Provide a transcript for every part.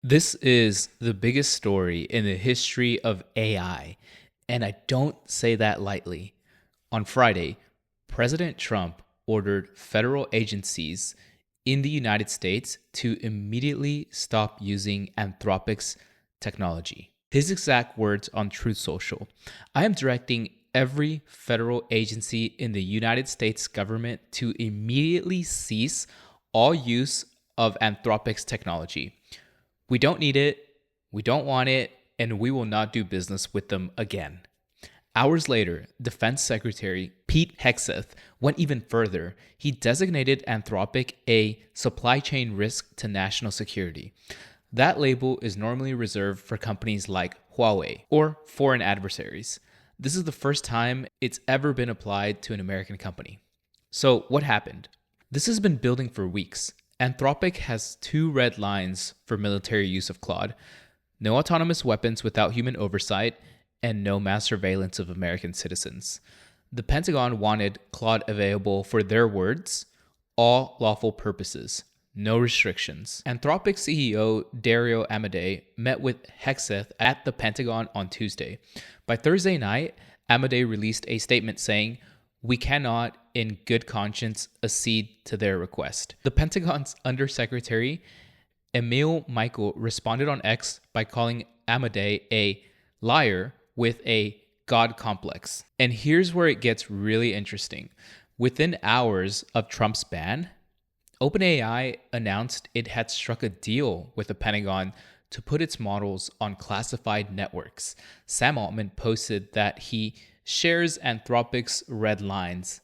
This is the biggest story in the history of AI, and I don't say that lightly. On Friday, President Trump ordered federal agencies in the United States to immediately stop using Anthropic's technology. His exact words on Truth Social: "I am directing every federal agency in the United States government to immediately cease all use of Anthropic's technology. We don't need it, we don't want it, and we will not do business with them again." Hours later, Defense Secretary Pete Hegseth went even further. He designated Anthropic a supply chain risk to national security. That label is normally reserved for companies like Huawei or foreign adversaries. This is the first time it's ever been applied to an American company. So what happened? This has been building for weeks. Anthropic has two red lines for military use of Claude: no autonomous weapons without human oversight, and no mass surveillance of American citizens. The Pentagon wanted Claude available for their words, all lawful purposes, no restrictions. Anthropic CEO Dario Amodei met with Hegseth at the Pentagon on Tuesday. By Thursday night, Amodei released a statement saying, "We cannot, in good conscience, accede to their request." The Pentagon's Undersecretary Emil Michael responded on X by calling Amodei a liar with a God complex. And here's where it gets really interesting. Within hours of Trump's ban, OpenAI announced it had struck a deal with the Pentagon to put its models on classified networks. Sam Altman posted that he shares Anthropic's red lines,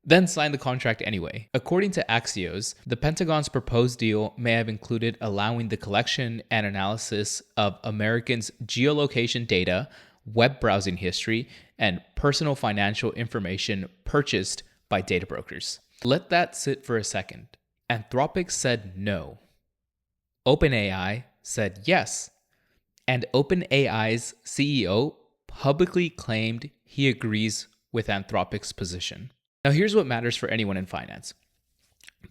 then signed the contract anyway. According to Axios, the Pentagon's proposed deal may have included allowing the collection and analysis of Americans' geolocation data, web browsing history, and personal financial information purchased by data brokers. Let that sit for a second. Anthropic said no. OpenAI said yes. And OpenAI's CEO publicly claimed he agrees with Anthropic's position. Now here's what matters for anyone in finance.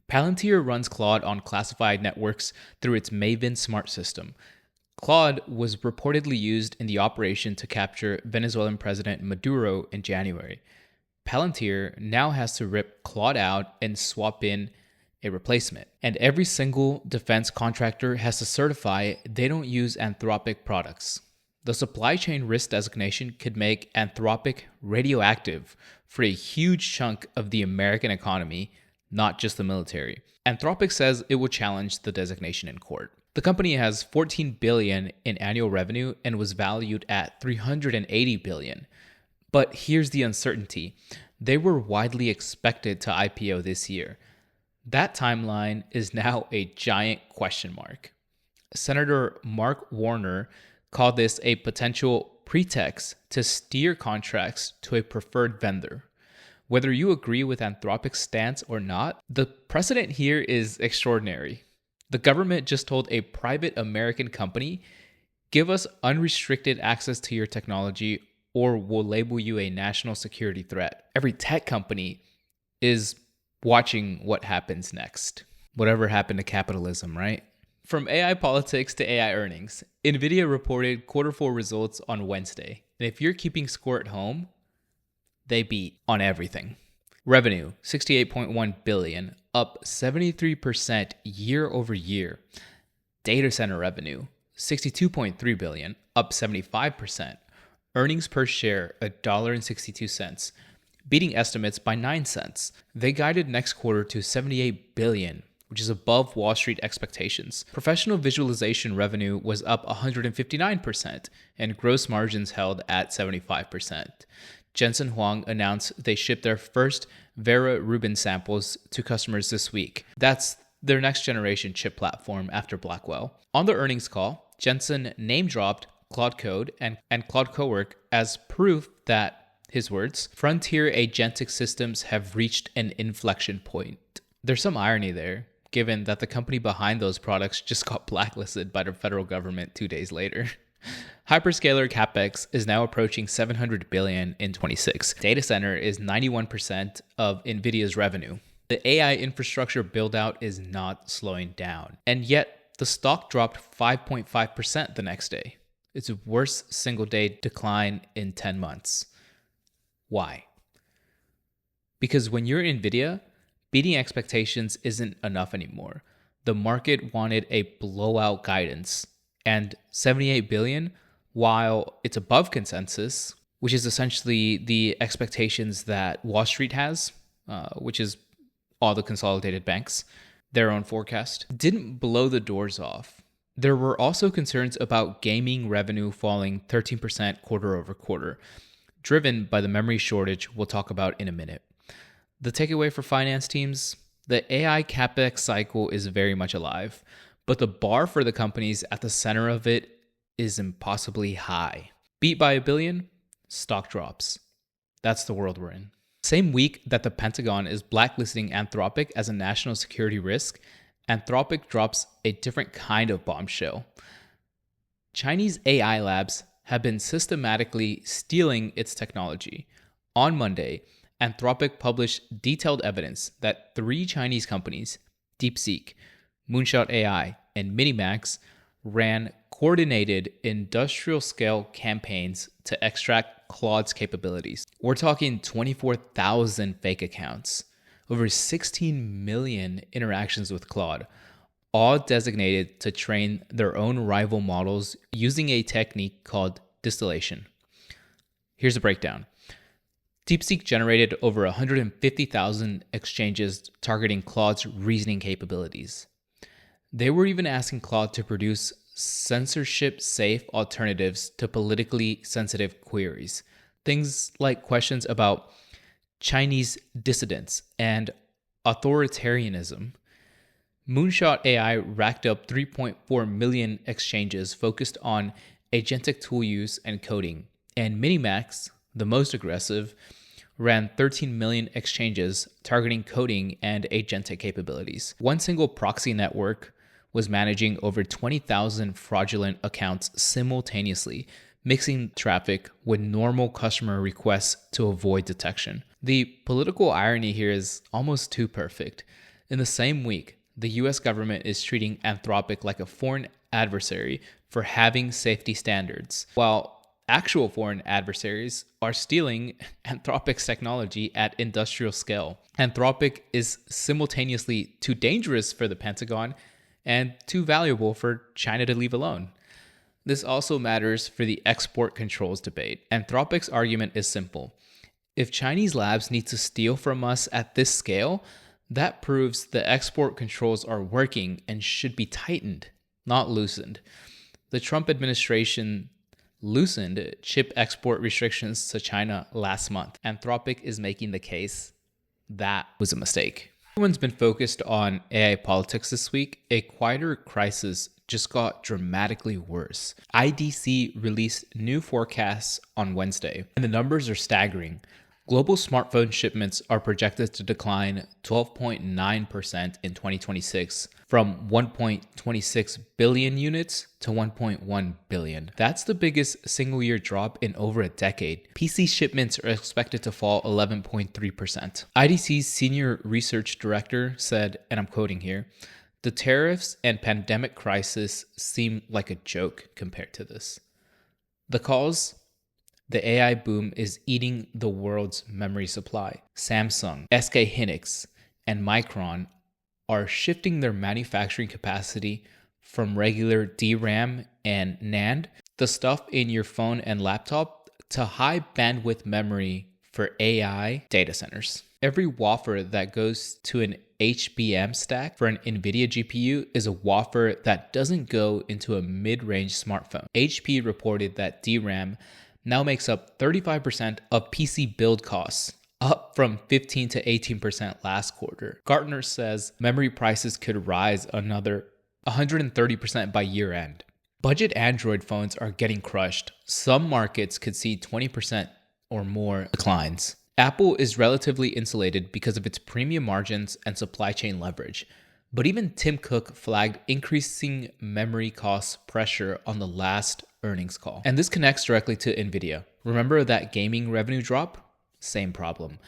Palantir runs Claude on classified networks through its Maven smart system. Claude was reportedly used in the operation to capture Venezuelan President Maduro in January. Palantir now has to rip Claude out and swap in a replacement. And every single defense contractor has to certify they don't use Anthropic products. The supply chain risk designation could make Anthropic radioactive for a huge chunk of the American economy, not just the military. Anthropic says it will challenge the designation in court. The company has $14 billion in annual revenue and was valued at $380 billion. But here's the uncertainty. They were widely expected to IPO this year. That timeline is now a giant question mark. Senator Mark Warner called this a potential pretext to steer contracts to a preferred vendor. Whether you agree with Anthropic's stance or not, the precedent here is extraordinary. The government just told a private American company, "Give us unrestricted access to your technology or we'll label you a national security threat." Every tech company is watching what happens next. Whatever happened to capitalism, right? From AI politics to AI earnings, Nvidia reported Q4 results on Wednesday. And if you're keeping score at home, they beat on everything. Revenue, $68.1 billion, up 73% year over year. Data center revenue, $62.3 billion, up 75%. Earnings per share, $1.62, beating estimates by 9 cents. They guided next quarter to $78 billion, which is above Wall Street expectations. Professional visualization revenue was up 159%, and gross margins held at 75%. Jensen Huang announced they shipped their first Vera Rubin samples to customers this week. That's their next generation chip platform after Blackwell. On the earnings call, Jensen name-dropped Claude Code and Claude Cowork as proof that, his words, frontier agentic systems have reached an inflection point. There's some irony there, given that the company behind those products just got blacklisted by the federal government 2 days later. Hyperscaler CapEx is now approaching $700 billion in 2026. Data center is 91% of Nvidia's revenue. The AI infrastructure build-out is not slowing down. And yet, the stock dropped 5.5% the next day. Its worst single-day decline in 10 months. Why? Because when you're Nvidia, beating expectations isn't enough anymore. The market wanted a blowout guidance, and 78 billion, while it's above consensus, which is essentially the expectations that Wall Street has, which is all the consolidated banks, their own forecast, didn't blow the doors off. There were also concerns about gaming revenue falling 13% quarter over quarter, driven by the memory shortage we'll talk about in a minute. The takeaway for finance teams, the AI CapEx cycle is very much alive, but the bar for the companies at the center of it is impossibly high. Beat by a billion, stock drops. That's the world we're in. Same week that the Pentagon is blacklisting Anthropic as a national security risk, Anthropic drops a different kind of bombshell. Chinese AI labs have been systematically stealing its technology. On Monday, Anthropic published detailed evidence that 3 Chinese companies, DeepSeek, Moonshot AI, and Minimax, ran coordinated industrial-scale campaigns to extract Claude's capabilities. We're talking 24,000 fake accounts, over 16 million interactions with Claude, all designated to train their own rival models using a technique called distillation. Here's a breakdown. DeepSeek generated over 150,000 exchanges targeting Claude's reasoning capabilities. They were even asking Claude to produce censorship-safe alternatives to politically sensitive queries. Things like questions about Chinese dissidents and authoritarianism. Moonshot AI racked up 3.4 million exchanges focused on agentic tool use and coding, and Minimax, the most aggressive, ran 13 million exchanges targeting coding and agentic capabilities. One single proxy network was managing over 20,000 fraudulent accounts simultaneously, mixing traffic with normal customer requests to avoid detection. The political irony here is almost too perfect. In the same week, the US government is treating Anthropic like a foreign adversary for having safety standards, while actual foreign adversaries are stealing Anthropic's technology at industrial scale. Anthropic is simultaneously too dangerous for the Pentagon and too valuable for China to leave alone. This also matters for the export controls debate. Anthropic's argument is simple. If Chinese labs need to steal from us at this scale, that proves the export controls are working and should be tightened, not loosened. The Trump administration loosened chip export restrictions to China last month. Anthropic is making the case that was a mistake. Everyone's been focused on AI politics this week. A quieter crisis just got dramatically worse. IDC released new forecasts on Wednesday, and the numbers are staggering. Global smartphone shipments are projected to decline 12.9% in 2026, from 1.26 billion units to 1.1 billion. That's the biggest single-year drop in over a decade. PC shipments are expected to fall 11.3%. IDC's senior research director said, and I'm quoting here, "The tariffs and pandemic crisis seem like a joke compared to this." The cause? The AI boom is eating the world's memory supply. Samsung, SK Hynix, and Micron are shifting their manufacturing capacity from regular DRAM and NAND, the stuff in your phone and laptop, to high bandwidth memory for AI data centers. Every wafer that goes to an HBM stack for an Nvidia GPU is a wafer that doesn't go into a mid-range smartphone. HP reported that DRAM now makes up 35% of PC build costs, up from 15 to 18% last quarter. Gartner says memory prices could rise another 130% by year end. Budget Android phones are getting crushed. Some markets could see 20% or more declines. Apple is relatively insulated because of its premium margins and supply chain leverage. But even Tim Cook flagged increasing memory cost pressure on the last earnings call. And this connects directly to Nvidia. Remember that gaming revenue drop? Same problem.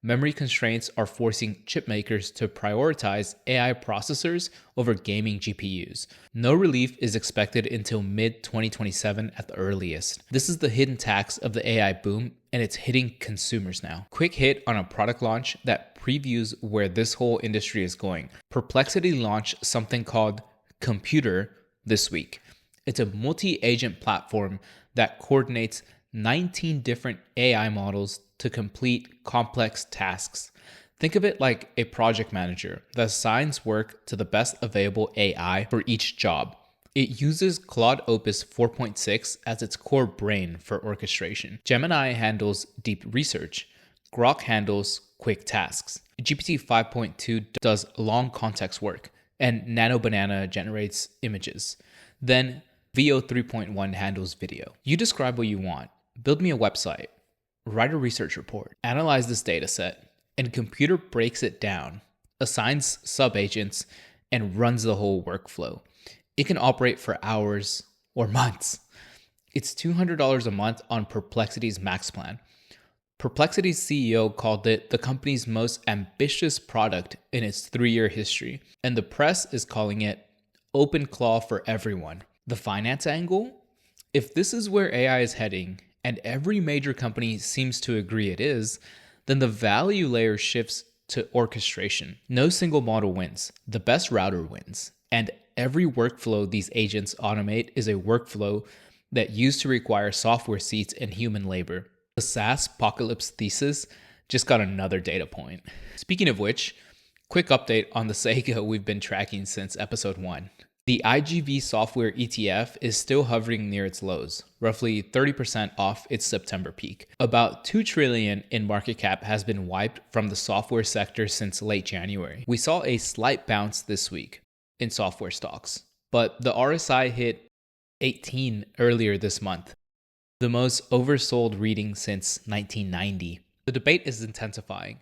memory constraints are forcing chip makers to prioritize AI processors over gaming GPUs. No relief is expected until mid-2027 at the earliest. This is the hidden tax of the AI boom, and it's hitting consumers now. Quick hit on a product launch that previews where this whole industry is going. Perplexity launched something called Computer this week. It's a multi-agent platform that coordinates 19 different AI models to complete complex tasks. Think of it like a project manager that assigns work to the best available AI for each job. It uses Claude Opus 4.6 as its core brain for orchestration. Gemini handles deep research. Grok handles quick tasks. GPT 5.2 does long context work, and Nano Banana generates images. Then VO 3.1 handles video. You describe what you want. Build me a website, write a research report, analyze this data set, and Computer breaks it down, assigns sub-agents, and runs the whole workflow. It can operate for hours or months. It's $200 a month on Perplexity's Max plan. Perplexity's CEO called it the company's most ambitious product in its 3-year history, and the press is calling it open claw for everyone. The finance angle? If this is where AI is heading, and every major company seems to agree it is, then the value layer shifts to orchestration. No single model wins. The best router wins. And every workflow these agents automate is a workflow that used to require software seats and human labor. The SaaSpocalypse thesis just got another data point. Speaking of which, quick update on the saga we've been tracking since episode 1. The IGV software ETF is still hovering near its lows, roughly 30% off its September peak. About $2 trillion in market cap has been wiped from the software sector since late January. We saw a slight bounce this week in software stocks, but the RSI hit 18 earlier this month, the most oversold reading since 1990. The debate is intensifying.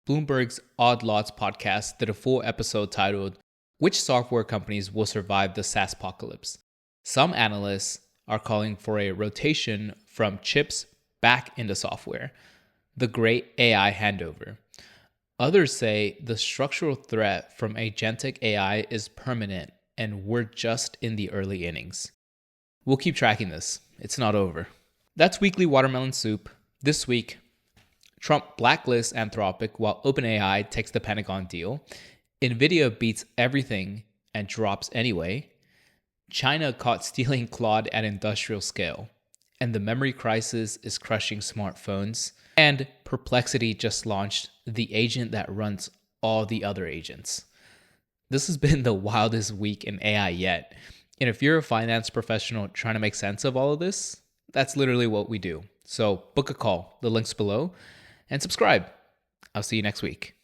Bloomberg's Odd Lots podcast did a full episode titled "Which Software Companies Will Survive the SaaSpocalypse?" Some analysts are calling for a rotation from chips back into software, the great AI handover. Others say the structural threat from agentic AI is permanent and we're just in the early innings. We'll keep tracking this. It's not over. That's Weekly Watermelon Soup. This week, Trump blacklists Anthropic while OpenAI takes the Pentagon deal. Nvidia beats everything and drops anyway. China caught stealing Claude at industrial scale. And the memory crisis is crushing smartphones. And Perplexity just launched the agent that runs all the other agents. This has been the wildest week in AI yet. And if you're a finance professional trying to make sense of all of this, that's literally what we do. So book a call. The link's below. And subscribe. I'll see you next week.